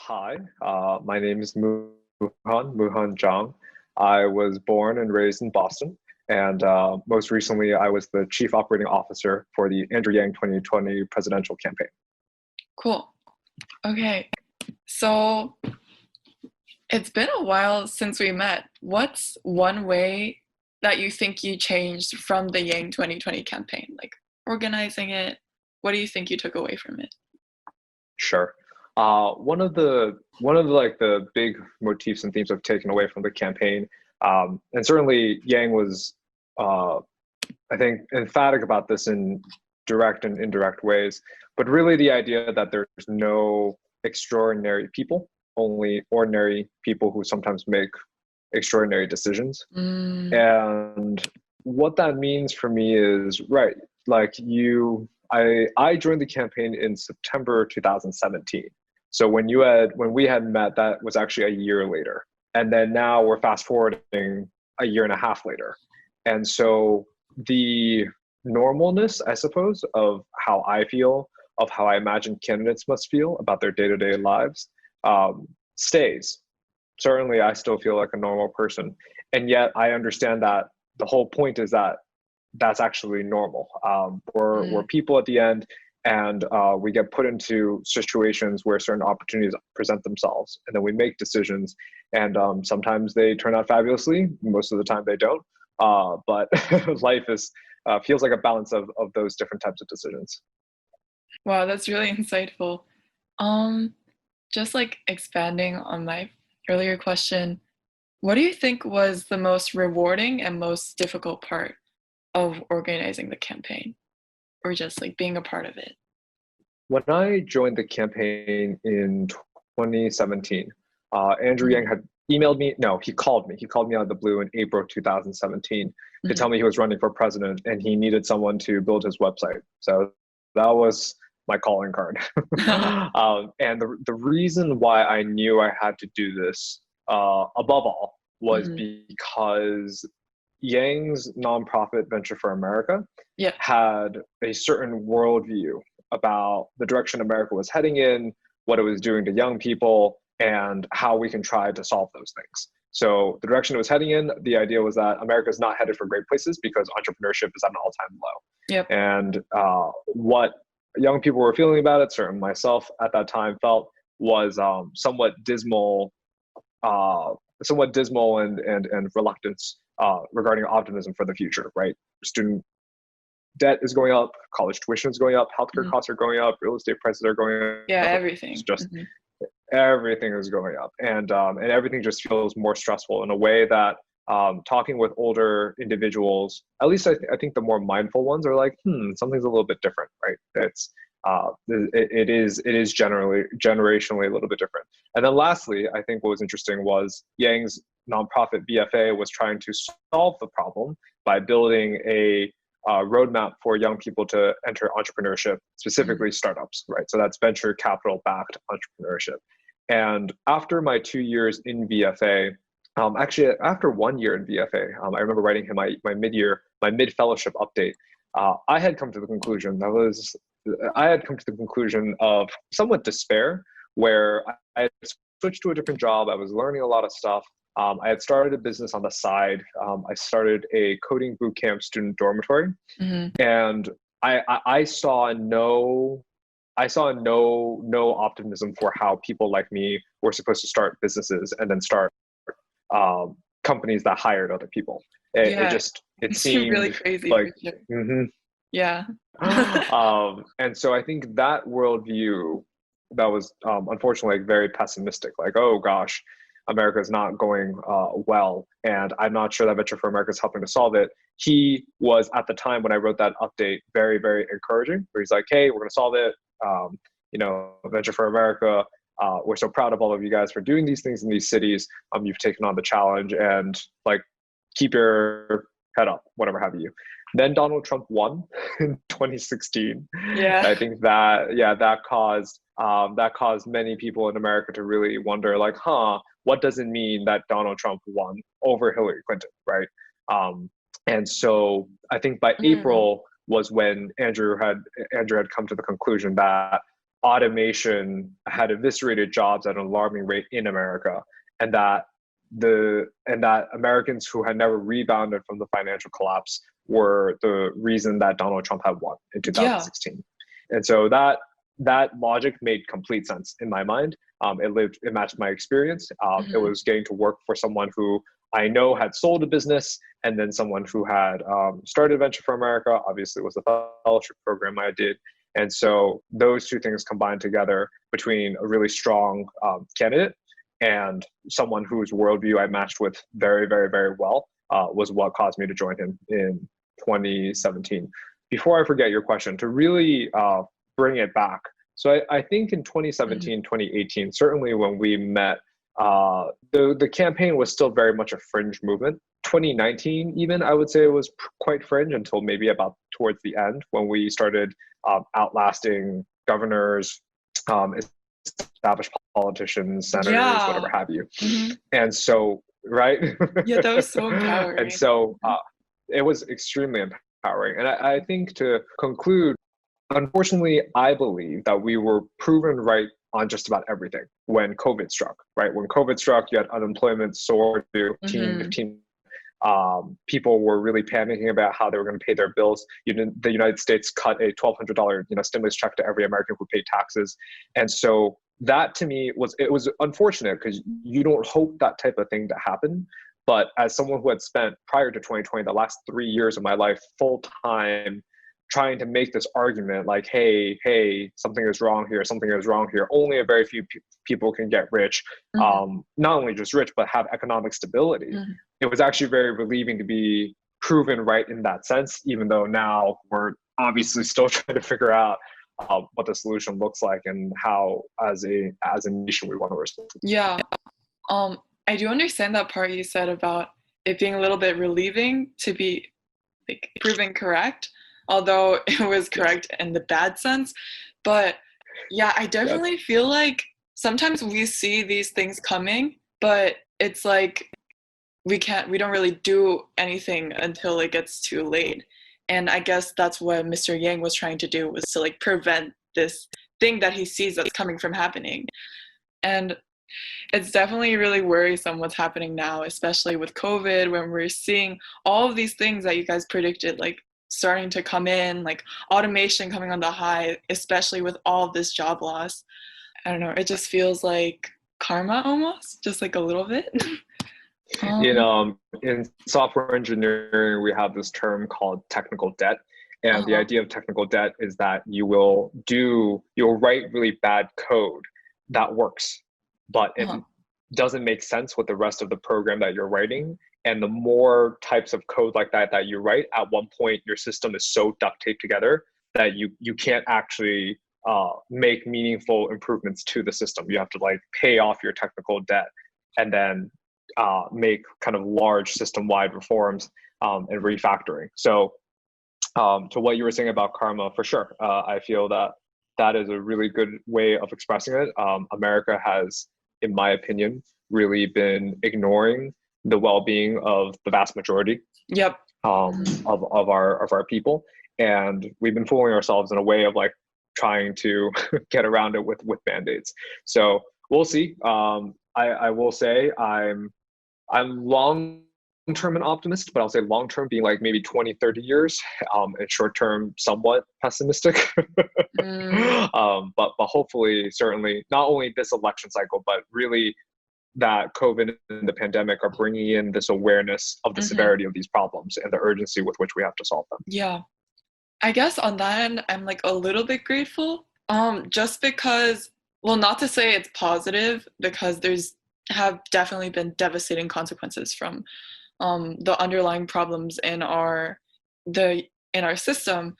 Hi, my name is Muhan Zhang. I was born and raised in Boston, and most recently, I was the Chief Operating Officer for the Andrew Yang 2020 presidential campaign. Cool. Okay. So it's been a while since we met. What's one way that you think you changed from the Yang 2020 campaign? Like organizing it, what do you think you took away from it? Sure. One of the like the big motifs and themes I've taken away from the campaign, and certainly Yang was, I think, emphatic about this in direct and indirect ways, but really the idea that there's no extraordinary people, only ordinary people who sometimes make extraordinary decisions. Mm, And what that means for me is, right, like I joined the campaign in September 2017. So when we had met, that was actually a year later. And then now we're fast forwarding a year and a half later. And so the normalness, I suppose, of how I feel, of how I imagine candidates must feel about their day-to-day lives, stays. Certainly, I still feel like a normal person. And yet I understand that the whole point is that that's actually normal. We're mm. people at the end, and we get put into situations where certain opportunities present themselves, and then we make decisions, and sometimes they turn out fabulously. Most of the time, they don't. But life is feels like a balance of those different types of decisions. Wow, that's really insightful. Um, just like expanding on my earlier question, what do you think was the most rewarding and most difficult part of organizing the campaign or just like being a part of it? When I joined the campaign in 2017, Andrew Yang Mm, had emailed me. No, he called me. He called me out of the blue in April 2017 to mhm. tell me he was running for president and he needed someone to build his website. So that was my calling card. And the reason why I knew I had to do this, above all, was Mhm. because Yang's nonprofit Venture for America Yeah. had a certain worldview about the direction America was heading in, what it was doing to young people, and how we can try to solve those things. So the direction it was heading in, the idea was that America is not headed for great places because entrepreneurship is at an all-time low. Yep. And what young people were feeling about it, certainly myself at that time felt, was uh, somewhat dismal and reluctance regarding optimism for the future. Right, student debt is going up, college tuition is going up, healthcare Mhm. costs are going up, real estate prices are going Yeah, up. It's everything. just Mhm. everything is going up, and everything just feels more stressful in a way that talking with older individuals, at least I think the more mindful ones are like, something's a little bit different, right? It is generally generationally a little bit different. And then lastly, I think what was interesting was Yang's nonprofit VFA was trying to solve the problem by building a roadmap for young people to enter entrepreneurship, Mhm. specifically startups, right? So that's venture capital backed entrepreneurship. And after my 2 years in VFA, actually after 1 year in VFA, I remember writing him my mid fellowship update. I had come to the conclusion of somewhat despair, where I had switched to a different job. I was learning a lot of stuff. I had started a business on the side. I started a coding bootcamp student dormitory, Mhm. and I saw no optimism for how people like me were supposed to start businesses and then start companies that hired other people. Yeah, It it seemed really seemed crazy for like, sure. mhm. Yeah. And so I think that worldview, that was unfortunately very pessimistic. Like, oh gosh, America is not going well, and I'm not sure that Venture for America is helping to solve it. He was, at the time when I wrote that update, very, very encouraging. Where he's like, "Hey, we're going to solve it. Venture for America. We're so proud of all of you guys for doing these things in these cities. You've taken on the challenge, and like, keep your head up, whatever have you." Then Donald Trump won in 2016. Yeah. I think that caused many people in America to really wonder, like, what does it mean that Donald Trump won over Hillary Clinton, right? And so I think by Mm. April was when Andrew had come to the conclusion that automation had eviscerated jobs at an alarming rate in America, and that Americans who had never rebounded from the financial collapse were the reason that Donald Trump had won in Yeah. 2016. And so that logic made complete sense in my mind. It matched my experience. It was getting to work for someone who I know had sold a business, and then someone who had started Venture for America, obviously was the fellowship program I did. And so those two things combined together between a really strong candidate and someone whose worldview I matched with very, very, very well was what caused me to join him in 2017. Before I forget your question, to really bring it back. So I think in 2017, 2018, certainly when we met, the campaign was still very much a fringe movement. 2019, even, I would say it was quite fringe until maybe about towards the end when we started outlasting governors, established politicians, senators, whatever have you. And so, right? Yeah, that was so empowering. And so it was extremely empowering. And I think to conclude, unfortunately, I believe that we were proven right on just about everything when COVID struck, right? When COVID struck, you had unemployment soar to 15. People were really panicking about how they were going to pay their bills. The United States cut a $1,200 stimulus check to every American who paid taxes. And so that to me was unfortunate because you don't hope that type of thing to happen. But as someone who had spent prior to 2020, the last 3 years of my life full time trying to make this argument like, hey, something is wrong here, only a very few people can get rich, not only just rich, but have economic stability. It was actually very relieving to be proven right in that sense, even though now we're obviously still trying to figure out what the solution looks like and how, as a nation, we want to respond. Yeah. I do understand that part you said about it being a little bit relieving to be like proven correct, although it was correct in the bad sense. But yeah, I definitely feel like sometimes we see these things coming, but it's like we don't really do anything until it gets too late. And I guess that's what Mr. Yang was trying to do, was to like prevent this thing that he sees that's coming from happening. And it's definitely really worrisome what's happening now, especially with COVID, when we're seeing all of these things that you guys predicted, like starting to come in, like automation coming on the high, especially with all of this job loss. I don't know, it just feels like karma almost, just like a little bit. In software engineering, we have this term called technical debt. And the idea of technical debt is that you'll write really bad code that works, but it doesn't make sense with the rest of the program that you're writing. And the more types of code like that you write, at one point your system is so duct taped together that you can't actually make meaningful improvements to the system. You have to like pay off your technical debt and then make kind of large system-wide reforms and refactoring. So to what you were saying about karma, for sure, I feel that is a really good way of expressing it. America has, in my opinion, really been ignoring the well-being of the vast majority of our people, and we've been fooling ourselves in a way of like trying to get around it with band-aids. So we'll see. I will say I'm long-term an optimist, but I'll say long-term being like maybe 20, 30 years, and short-term somewhat pessimistic. But hopefully, certainly, not only this election cycle, but really that COVID and the pandemic are bringing in this awareness of the severity of these problems and the urgency with which we have to solve them. Yeah. I guess on that end, I'm like a little bit grateful, just because, well, not to say it's positive, because have definitely been devastating consequences from the underlying problems in our system.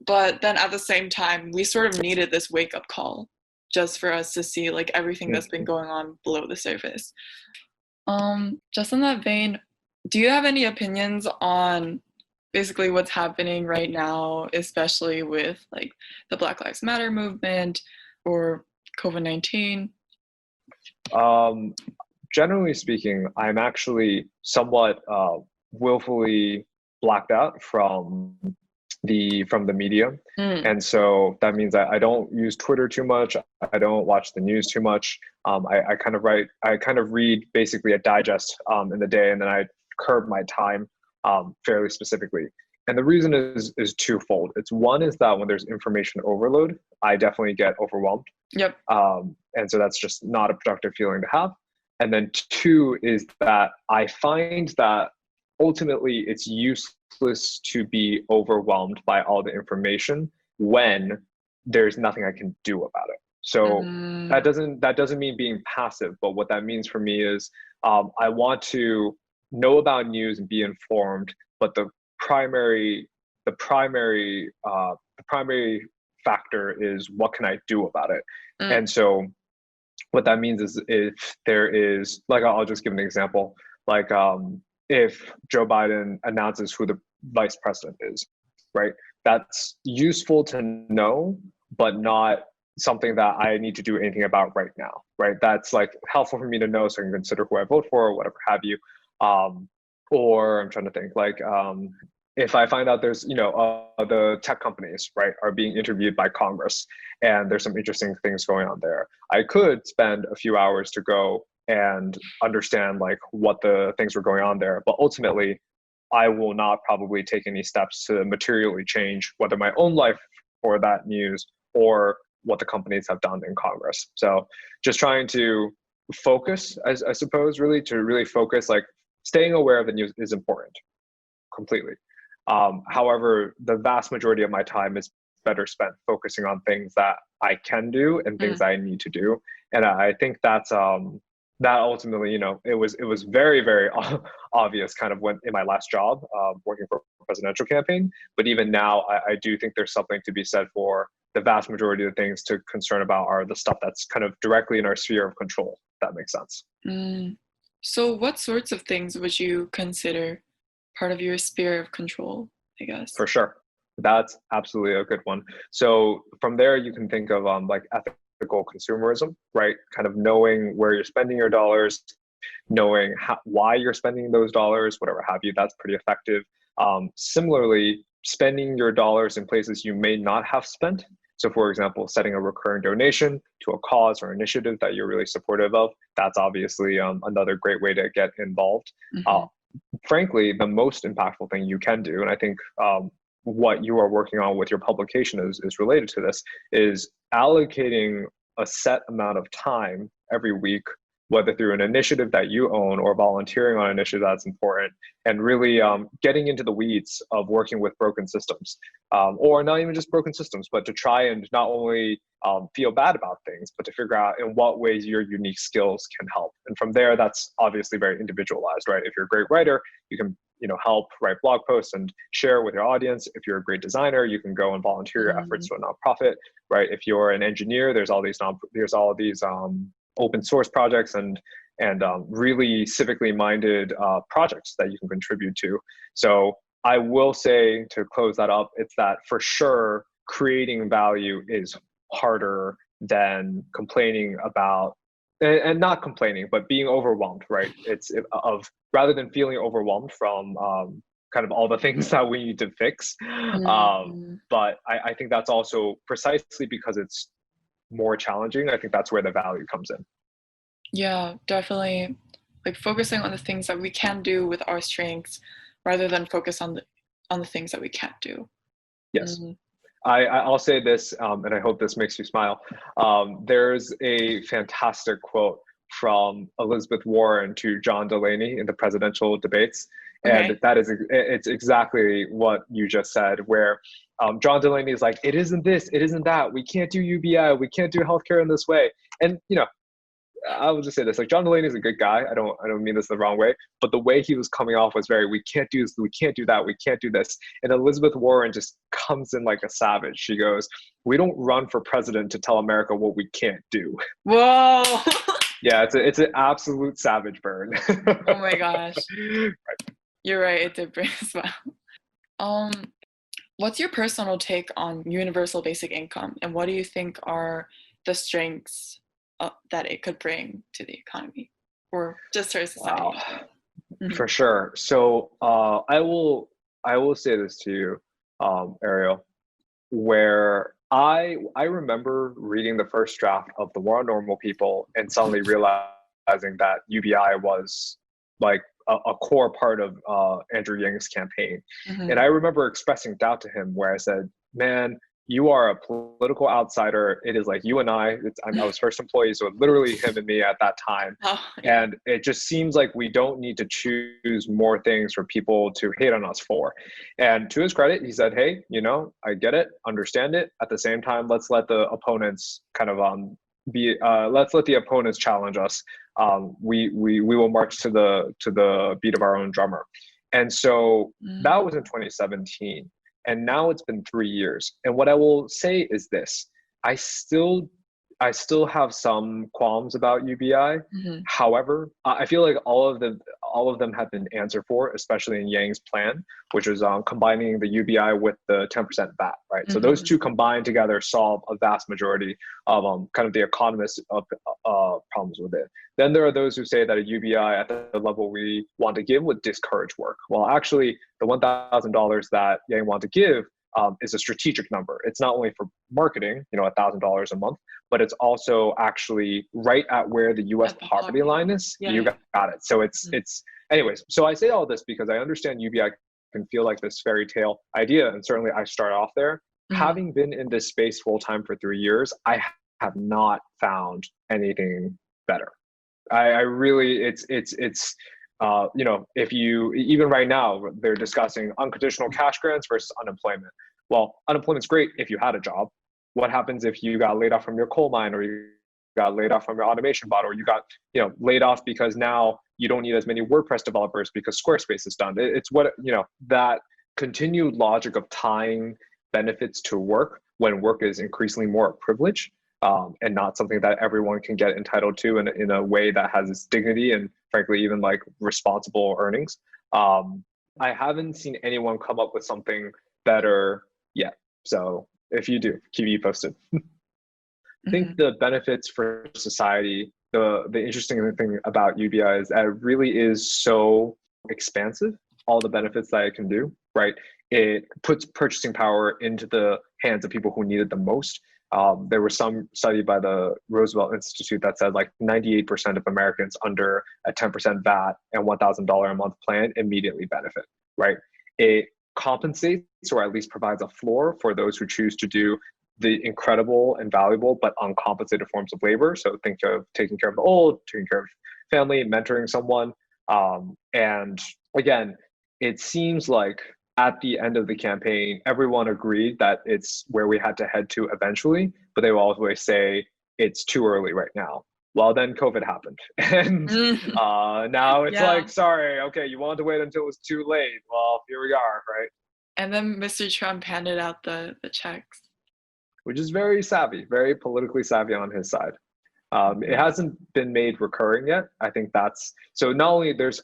But then at the same time, we sort of needed this wake-up call just for us to see like everything that's been going on below the surface. Just in that vein, do you have any opinions on basically what's happening right now, especially with like the Black Lives Matter movement or COVID-19? Generally speaking, I'm actually somewhat willfully blacked out from from the media. Mm. And so that means that I don't use Twitter too much. I don't watch the news too much. I kind of read basically a digest in the day, and then I curb my time fairly specifically. And the reason is twofold. It's one is that when there's information overload, I definitely get overwhelmed. Yep. And so that's just not a productive feeling to have. And then two is that I find that ultimately it's useless to be overwhelmed by all the information when there's nothing I can do about it. So that doesn't mean being passive, but what that means for me is I want to know about news and be informed, but primary the primary factor is what can I do about it. And so what that means is if there is, like, I'll just give an example, like if Joe Biden announces who the vice president is, right? That's useful to know, but not something that I need to do anything about right now, right? That's like helpful for me to know so I can consider who I vote for or whatever have you. Or I'm trying to think, like if I find out there's, the tech companies, right, are being interviewed by Congress and there's some interesting things going on there, I could spend a few hours to go and understand like what the things were going on there. But ultimately, I will not probably take any steps to materially change whether my own life or that news or what the companies have done in Congress. So just trying to focus, I suppose, really to really focus, like staying aware of the news is important completely. However, the vast majority of my time is better spent focusing on things that I can do and things I need to do. And I think that's that ultimately, it was very, very obvious kind of when in my last job, working for a presidential campaign. But even now, I do think there's something to be said for the vast majority of the things to concern about are the stuff that's kind of directly in our sphere of control, if that makes sense. So what sorts of things would you consider part of your sphere of control, I guess? For sure. That's absolutely a good one. So from there, you can think of like ethical consumerism, right? Kind of knowing where you're spending your dollars, knowing why you're spending those dollars, whatever have you, that's pretty effective. Similarly, spending your dollars in places you may not have spent. So for example, setting a recurring donation to a cause or initiative that you're really supportive of, that's obviously another great way to get involved. Frankly, the most impactful thing you can do, and I think what you are working on with your publication is related to this, is allocating a set amount of time every week, whether through an initiative that you own or volunteering on an initiative that's important, and really getting into the weeds of working with broken systems, or not even just broken systems, but to try and not only feel bad about things, but to figure out in what ways your unique skills can help. And from there, that's obviously very individualized, right? If you're a great writer, you can help write blog posts and share with your audience. If you're a great designer, you can go and volunteer your efforts to a nonprofit, right? If you're an engineer, there's all these open source projects and really civically minded projects that you can contribute to. So I will say, to close that up, it's that for sure creating value is harder than complaining about, and not complaining, but being overwhelmed, right? Rather than feeling overwhelmed from kind of all the things that we need to fix. But I think that's also precisely because it's more challenging. I think that's where the value comes in. Yeah, definitely. Like focusing on the things that we can do with our strengths rather than focus on the things that we can't do. Yes. I'll say this, and I hope this makes you smile. There's a fantastic quote from Elizabeth Warren to John Delaney in the presidential debates. And it's exactly what you just said, where John Delaney is like, it isn't this, it isn't that. We can't do UBI. We can't do healthcare in this way. And, I will just say this, like John Delaney is a good guy. I don't mean this the wrong way, but the way he was coming off was very, we can't do this, we can't do that, we can't do this. And Elizabeth Warren just comes in like a savage. She goes, we don't run for president to tell America what we can't do. Whoa. Yeah, it's an absolute savage burn. Oh my gosh. Right. You're right, it did bring a smile. What's your personal take on universal basic income, and what do you think are the strengths that it could bring to the economy or just our society? Wow. For sure. So I will say this to you. Ariel, where I remember reading the first draft of The War on Normal People and suddenly realizing that UBI was like a core part of Andrew Yang's campaign. And I remember expressing doubt to him where I said, man, you are a political outsider. It is like you and I was first employee, so literally him and me at that time. Oh, yeah. And it just seems like we don't need to choose more things for people to hate on us for. And to his credit, he said, hey, I get it, understand it. At the same time, let's let the opponents kind of let's let the opponents challenge us. We will march to the beat of our own drummer. And so that was in 2017. And now it's been 3 years. And what I will say is this: I still have some qualms about UBI. However, I feel like all of them have been answered for, especially in Yang's plan, which was combining the UBI with the 10% VAT, right? So those two combined together solve a vast majority of kind of the economist problems with it. Then there are those who say that a UBI at the level we want to give would discourage work. Well, actually, the $1,000 that Yang want to give is a strategic number. It's not only for marketing, $1,000 a month, but it's also actually right at where the U.S. poverty line is. Yeah, you got it. So it's anyways. So I say all this because I understand UBI can feel like this fairy tale idea, and certainly I start off there. Having been in this space full time for 3 years, I have not found anything better. I really, it's if you, even right now, they're discussing unconditional cash grants versus unemployment. Well, unemployment's great if you had a job. What happens if you got laid off from your coal mine, or you got laid off from your automation bot, or you got laid off because now you don't need as many WordPress developers because Squarespace is done. It's that continued logic of tying benefits to work when work is increasingly more a privilege. And not something that everyone can get entitled to in a way that has its dignity and frankly even like responsible earnings. I haven't seen anyone come up with something better yet. So if you do, keep me posted. I think the benefits for society, the interesting thing about UBI is that it really is so expansive, all the benefits that it can do, right? It puts purchasing power into the hands of people who need it the most. There was some study by the Roosevelt Institute that said like 98% of Americans under a 10% VAT and $1,000 a month plan immediately benefit, right? It compensates, or at least provides a floor for those who choose to do the incredible and valuable but uncompensated forms of labor. So think of taking care of the old, taking care of family, mentoring someone. And again, it seems like at the end of the campaign, everyone agreed that it's where we had to head to eventually, but they will always say it's too early right now. Well, then COVID happened. And now it's like, sorry, okay, you wanted to wait until it was too late. Well, here we are, right? And then Mr. Trump handed out the checks. Which is very savvy, very politically savvy on his side. It hasn't been made recurring yet. I think that's, so not only there's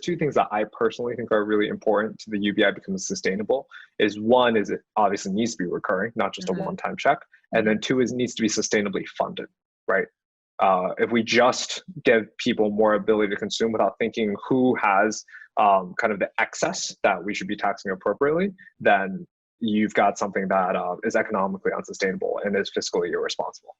two things that I personally think are really important to the UBI becoming sustainable. Is one is it obviously needs to be recurring, not just a one-time check. And then two is it needs to be sustainably funded, right? If we just give people more ability to consume without thinking who has kind of the excess that we should be taxing appropriately, then you've got something that is economically unsustainable and is fiscally irresponsible.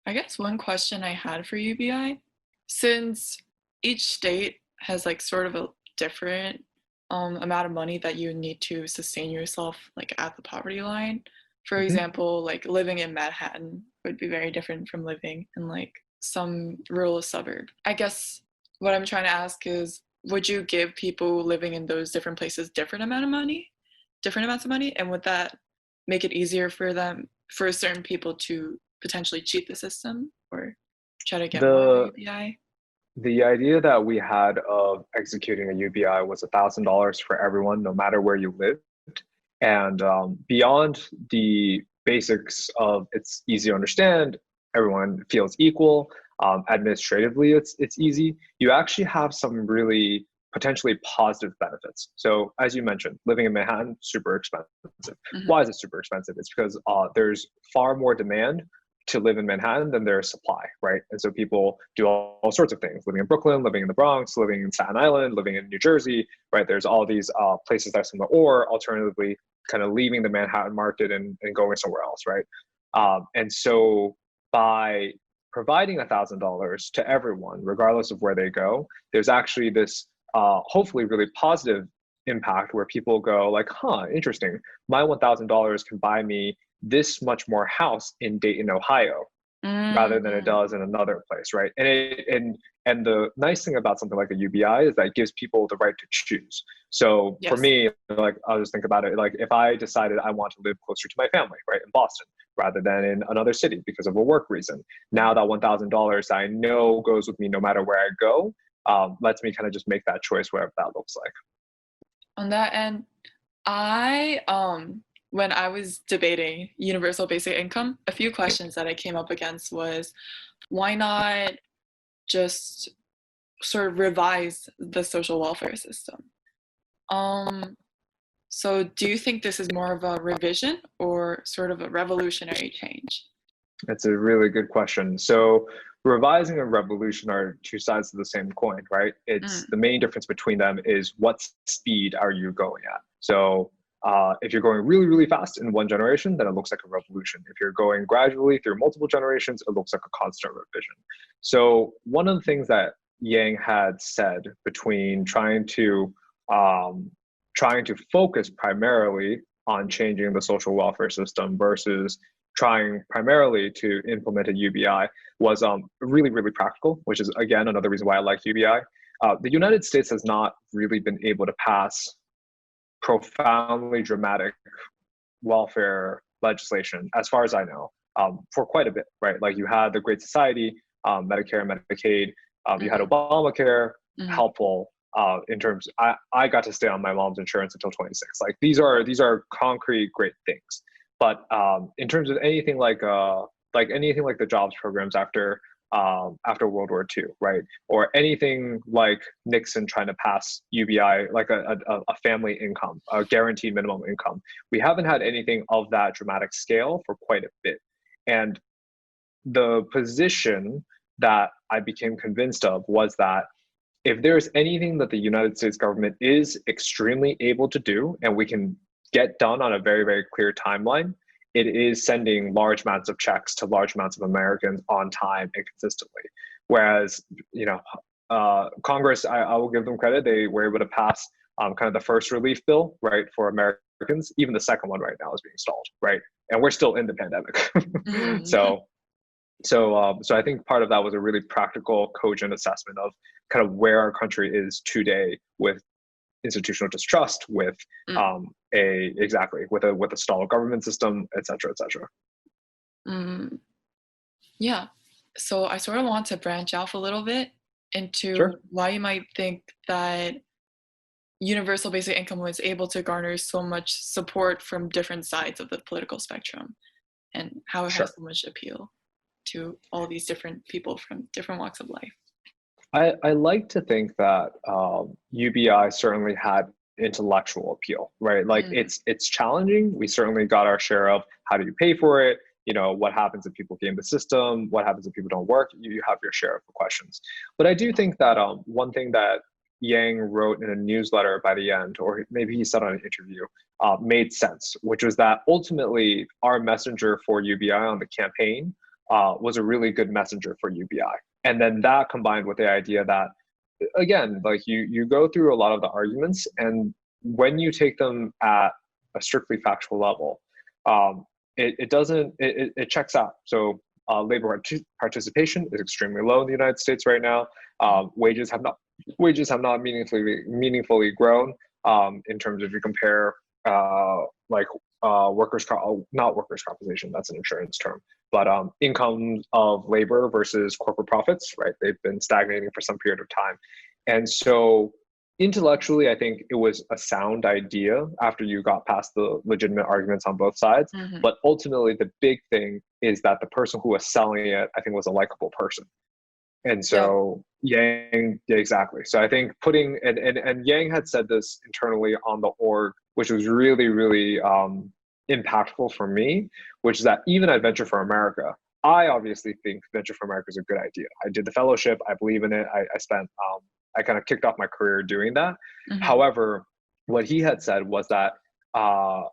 I guess one question I had for UBI, since each state has like sort of a different amount of money that you need to sustain yourself like at the poverty line. For example, like living in Manhattan would be very different from living in like some rural suburb. I guess what I'm trying to ask is, would you give people living in those different places different amounts of money? And would that make it easier for certain people to potentially cheat the system or try to get more UBI? The idea that we had of executing a UBI was $1,000 for everyone, no matter where you lived. And beyond the basics of it's easy to understand, everyone feels equal, administratively it's easy, you actually have some really potentially positive benefits. So as you mentioned, living in Manhattan, super expensive. Why is it super expensive? It's because there's far more demand to live in Manhattan than there is supply, right? And so people do all sorts of things, living in Brooklyn, living in the Bronx, living in Staten Island, living in New Jersey, right? There's all these places that are similar, or alternatively, kind of leaving the Manhattan market and going somewhere else, right? And so by providing $1,000 to everyone, regardless of where they go, there's actually this hopefully really positive impact where people go like, huh, interesting. My $1,000 can buy me this much more house in Dayton, Ohio, rather than it does in another place, right? And the nice thing about something like a UBI is that it gives people the right to choose. So for me, like I'll just think about it, like if I decided I want to live closer to my family, right, in Boston, rather than in another city because of a work reason, now that $1,000 I know goes with me no matter where I go, lets me kind of just make that choice, whatever that looks like. On that end, I when I was debating universal basic income, a few questions that I came up against was, why not just sort of revise the social welfare system? So do you think this is more of a revision or sort of a revolutionary change? That's a really good question. So revising and revolution are two sides of the same coin, right? It's the main difference between them is what speed are you going at? So if you're going really, really fast in one generation, then it looks like a revolution. If you're going gradually through multiple generations, it looks like a constant revision. So one of the things that Yang had said between trying to focus primarily on changing the social welfare system versus trying primarily to implement a UBI was really, really practical, which is, again, another reason why I like UBI. The United States has not really been able to pass profoundly dramatic welfare legislation, as far as I know, for quite a bit, right? Like you had the Great Society, Medicare, Medicaid, you had Obamacare, helpful in terms, I got to stay on my mom's insurance until 26. Like these are concrete, great things. But in terms of anything like the jobs programs after World War II, right? Or anything like Nixon trying to pass UBI, like a family income, a guaranteed minimum income. We haven't had anything of that dramatic scale for quite a bit. And the position that I became convinced of was that if there's anything that the United States government is extremely able to do, and we can get done on a very, very clear timeline, it is sending large amounts of checks to large amounts of Americans on time and consistently. Whereas, Congress, I will give them credit, they were able to pass kind of the first relief bill, right, for Americans. Even the second one right now is being stalled, right? And we're still in the pandemic. So I think part of that was a really practical, cogent assessment of kind of where our country is today with institutional distrust, with with a stalled government system, et cetera, et cetera. Yeah. So I sort of want to branch off a little bit into why you might think that universal basic income was able to garner so much support from different sides of the political spectrum, and how it has so much appeal to all these different people from different walks of life. I like to think that UBI certainly had intellectual appeal, right? Like it's challenging. We certainly got our share of how do you pay for it? What happens if people game the system? What happens if people don't work? You have your share of the questions. But I do think that one thing that Yang wrote in a newsletter by the end, or maybe he said on an interview, made sense, which was that ultimately our messenger for UBI on the campaign was a really good messenger for UBI. And then that combined with the idea that, again, like you go through a lot of the arguments, and when you take them at a strictly factual level, it checks out. So labor participation is extremely low in the United States right now. Wages have not meaningfully grown in terms of, if you compare not workers' compensation, that's an insurance term, but income of labor versus corporate profits, right? They've been stagnating for some period of time. And so intellectually, I think it was a sound idea after you got past the legitimate arguments on both sides. But ultimately, the big thing is that the person who was selling it, I think, was a likable person. And so Yang, exactly. So I think and Yang had said this internally on the org, which was really, really impactful for me, which is that even at Venture for America, I obviously think Venture for America is a good idea. I did the fellowship. I believe in it. I spent, I kind of kicked off my career doing that. Mm-hmm. However, what he had said was that uh,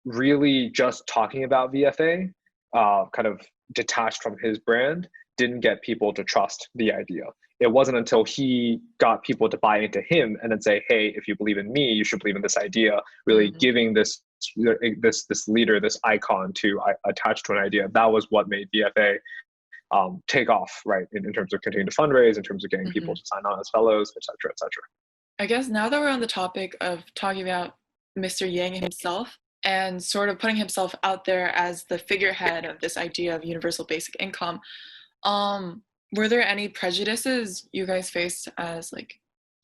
really just talking about VFA, kind of detached from his brand, didn't get people to trust the idea. It wasn't until he got people to buy into him and then say, "Hey, if you believe in me, you should believe in this idea." Really Mm-hmm. giving this leader, this icon to attach to an idea. That was what made VFA take off, right? In terms of continuing to fundraise, in terms of getting Mm-hmm. people to sign on as fellows, et cetera, et cetera. I guess now that we're on the topic of talking about Mr. Yang himself and sort of putting himself out there as the figurehead of this idea of universal basic income, were there any prejudices you guys faced as like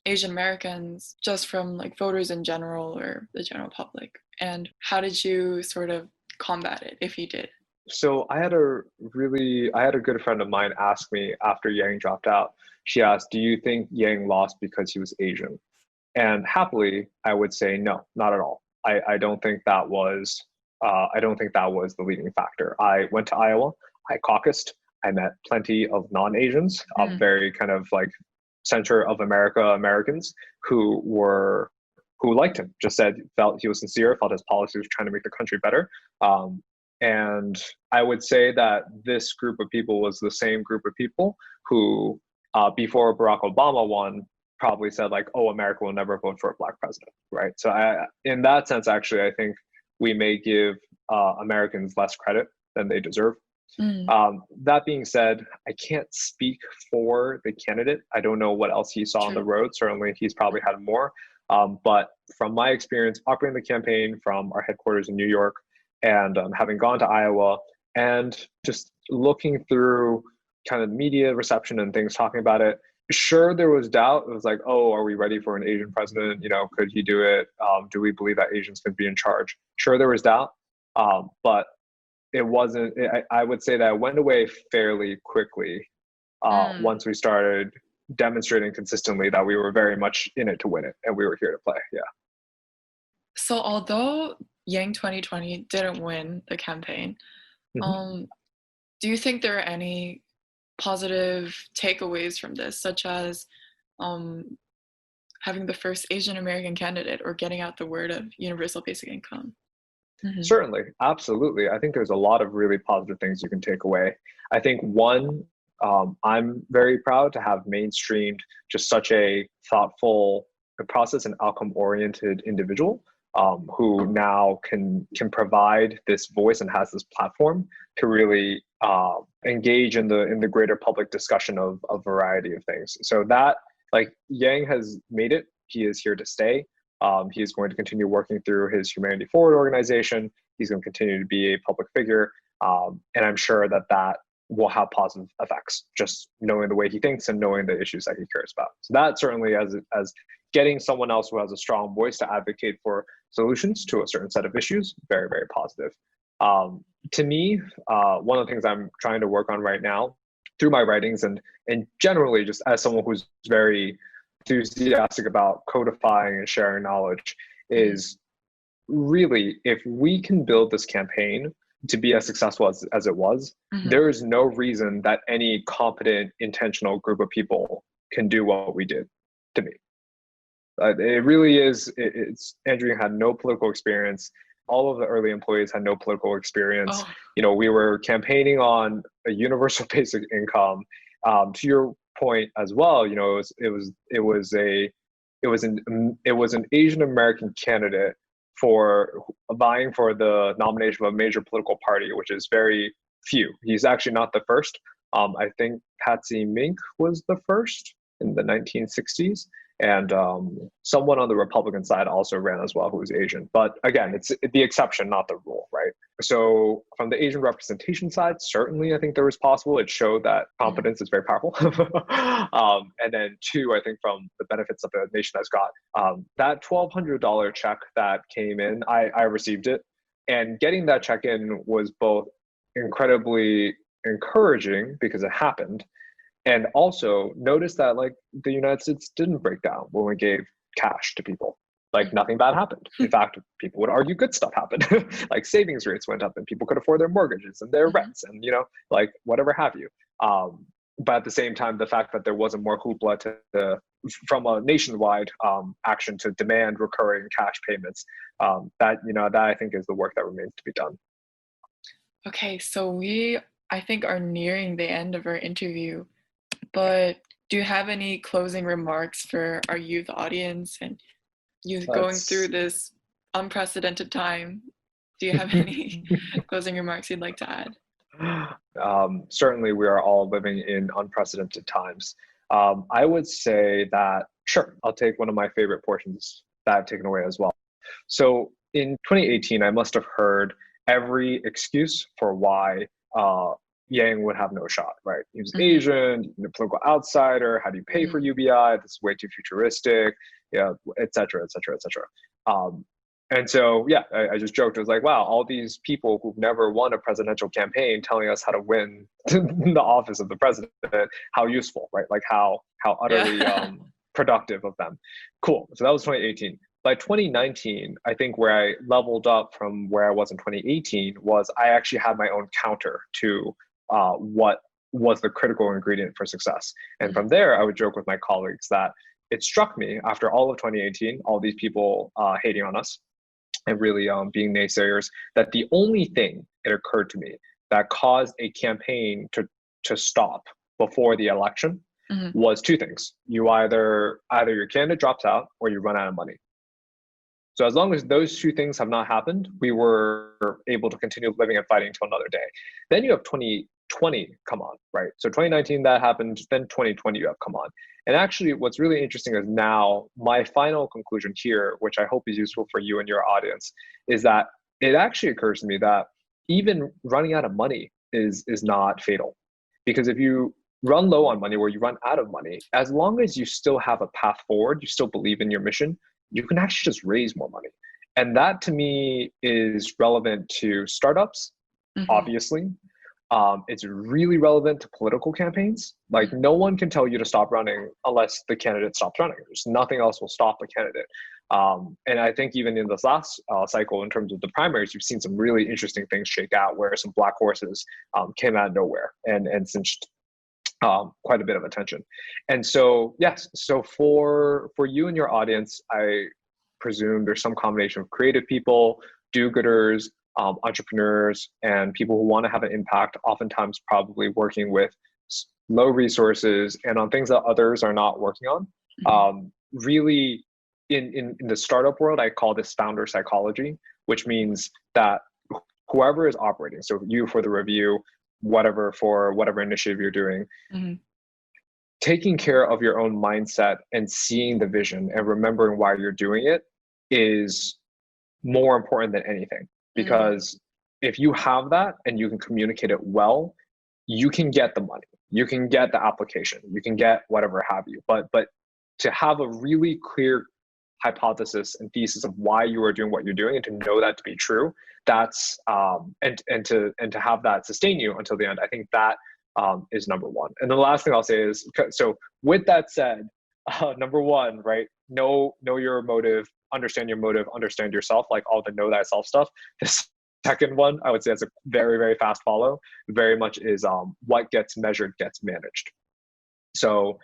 Asian Americans, just from like voters in general or the general public? And how did you sort of combat it, if you did? So I had a good friend of mine ask me after Yang dropped out. She asked, "Do you think Yang lost because he was Asian?" And happily, I would say no, not at all. I don't think that was I don't think that was the leading factor. I went to Iowa. I caucused. I met plenty of non-Asians, Mm, very kind of like center of America Americans who liked him. Just said felt he was sincere, felt his policy was trying to make the country better. Um, and I would say that this group of people was the same group of people who, before Barack Obama won, probably said like, "Oh, America will never vote for a black president," right? So, in that sense, actually, I think we may give Americans less credit than they deserve. mm, That being said, I can't speak for the candidate. I don't know what else he saw on the true. road. Certainly, he's probably had more. But from my experience operating the campaign from our headquarters in New York and having gone to Iowa and just looking through kind of media reception and things talking about it, sure, there was doubt. It was like, oh, are we ready for an Asian president? You know, could he do it? Do we believe that Asians can be in charge? Sure, there was doubt. But it wasn't, I would say that it went away fairly quickly Mm. once we started demonstrating consistently that we were very much in it to win it and we were here to play. Yeah. So although Yang 2020 didn't win the campaign, Mhm. um, do you think there are any positive takeaways from this, such as um, having the first Asian American candidate or getting out the word of universal basic income? Mm-hmm. Certainly, absolutely. I think there's a lot of really positive things you can take away. I think one, I'm very proud to have mainstreamed just such a thoughtful process and outcome oriented individual who now can provide this voice and has this platform to really engage in the greater public discussion of a variety of things. So that like Yang has made it. He is here to stay. He's going to continue working through his Humanity Forward organization. He's going to continue to be a public figure. And I'm sure that that will have positive effects, just knowing the way he thinks and knowing the issues that he cares about. So that certainly as getting someone else who has a strong voice to advocate for solutions to a certain set of issues, very, very positive. To me, one of the things I'm trying to work on right now through my writings and generally just as someone who's very enthusiastic about codifying and sharing knowledge Mm-hmm. is really if we can build this campaign to be as successful as it was, Mm-hmm. there is no reason that any competent, intentional group of people can do what we did to me. It really is. It's Andrew had no political experience. All of the early employees had no political experience. Oh, You know, we were campaigning on a universal basic income. To your point as well, you know, it was an Asian American candidate for vying for the nomination of a major political party, which is very few. He's actually not the first. I think Patsy Mink was the first in the 1960s, and someone on the Republican side also ran as well who was Asian. But again, it's the exception, not the rule, right? So from the Asian representation side, certainly I think there was possible. It showed that mm-hmm. competence is very powerful. And then two, I think from the benefits that the nation has got, that $1,200 check that came in, I received it. And getting that check in was both incredibly encouraging because it happened, and also notice that like the United States didn't break down when we gave cash to people. like nothing bad happened. In fact, people would argue good stuff happened. Like savings rates went up and people could afford their mortgages and their rents and, like whatever have you. But at the same time, the fact that there wasn't more hoopla from a nationwide action to demand recurring cash payments, that I think is the work that remains to be done. Okay, so I think, are nearing the end of our interview, but do you have any closing remarks for our youth audience and youth going through this unprecedented time? Do you have any closing remarks you'd like to add? Certainly, we are all living in unprecedented times. I would say that, sure, I'll take one of my favorite portions that I've taken away as well. So in 2018, I must have heard every excuse for why Yang would have no shot, right? He was Asian, political outsider, how do you pay for UBI? This is way too futuristic, et cetera, et cetera, et cetera. And so, I just joked. I was like, wow, all these people who've never won a presidential campaign telling us how to win the office of the president, how useful, right? Like how utterly productive of them. Cool. So that was 2018. By 2019, I think where I leveled up from where I was in 2018 was I actually had my own counter to what was the critical ingredient for success. And from there, I would joke with my colleagues that it struck me after all of 2018, all these people hating on us and really being naysayers, that the only thing, it occurred to me, that caused a campaign to stop before the election was two things. You either your candidate drops out or you run out of money. So as long as those two things have not happened, we were able to continue living and fighting until another day. Then you have 2020 come on, right? So 2019, that happened. Then 2020, you have come on. And actually, what's really interesting is now my final conclusion here, which I hope is useful for you and your audience, is that it actually occurs to me that even running out of money is not fatal. Because if you run low on money or you run out of money, as long as you still have a path forward, you still believe in your mission, you can actually just raise more money. And that to me is relevant to startups, obviously. It's really relevant to political campaigns. Like no one can tell you to stop running unless the candidate stops running. There's nothing else will stop the candidate. And I think even in this last cycle, in terms of the primaries, you've seen some really interesting things shake out where some black horses came out of nowhere and cinched quite a bit of attention. And so, yes, so for you and your audience, I presume there's some combination of creative people, do-gooders, entrepreneurs, and people who want to have an impact, oftentimes probably working with low resources and on things that others are not working on. Really, in the startup world, I call this founder psychology, which means that whoever is operating, so you for the review, for whatever initiative you're doing, taking care of your own mindset and seeing the vision and remembering why you're doing it is more important than anything. Because if you have that and you can communicate it well, you can get the money, you can get the application, you can get whatever have you. But to have a really clear hypothesis and thesis of why you are doing what you're doing and to know that to be true, that's and to have that sustain you until the end, I think that is number one. And the last thing I'll say is, so with that said, number one, right, know your motive, understand your motive, understand yourself, like all the know thyself stuff. The second one, I would say, it's a very, very fast follow, very much is what gets measured gets managed. So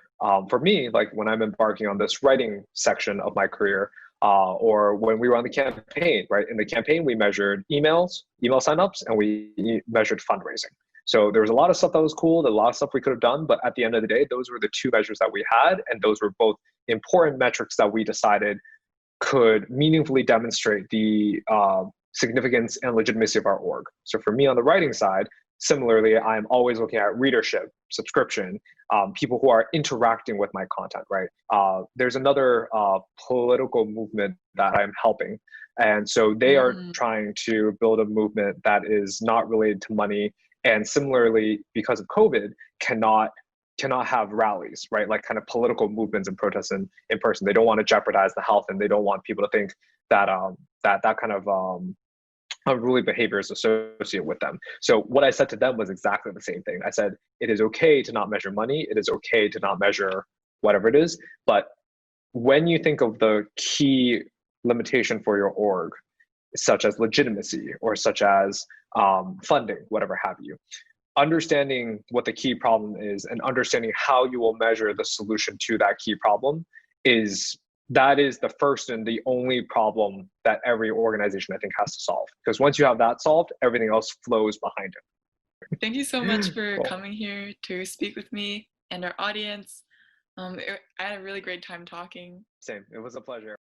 for me, like when I'm embarking on this writing section of my career, or when we were on the campaign, right? In the campaign, we measured email signups, and we measured fundraising. So there was a lot of stuff that was cool, a lot of stuff we could have done, but at the end of the day, those were the two measures that we had, and those were both important metrics that we decided could meaningfully demonstrate the significance and legitimacy of our org. So for me on the writing side, similarly, I'm always looking at readership, subscription, people who are interacting with my content, right? There's another political movement that I'm helping. And so they are trying to build a movement that is not related to money. And similarly, because of COVID, cannot have rallies, right? Like kind of political movements and protests in person. They don't want to jeopardize the health, and they don't want people to think that that kind of unruly behavior is associated with them. So what I said to them was exactly the same thing. I said, it is okay to not measure money. It is okay to not measure whatever it is. But when you think of the key limitation for your org, such as legitimacy or such as funding, whatever have you. Understanding what the key problem is and understanding how you will measure the solution to that key problem is the first and the only problem that every organization, I think, has to solve. Because once you have that solved, everything else flows behind it. Thank you so much for Cool. coming here to speak with me and our audience. I had a really great time talking. Same. It was a pleasure.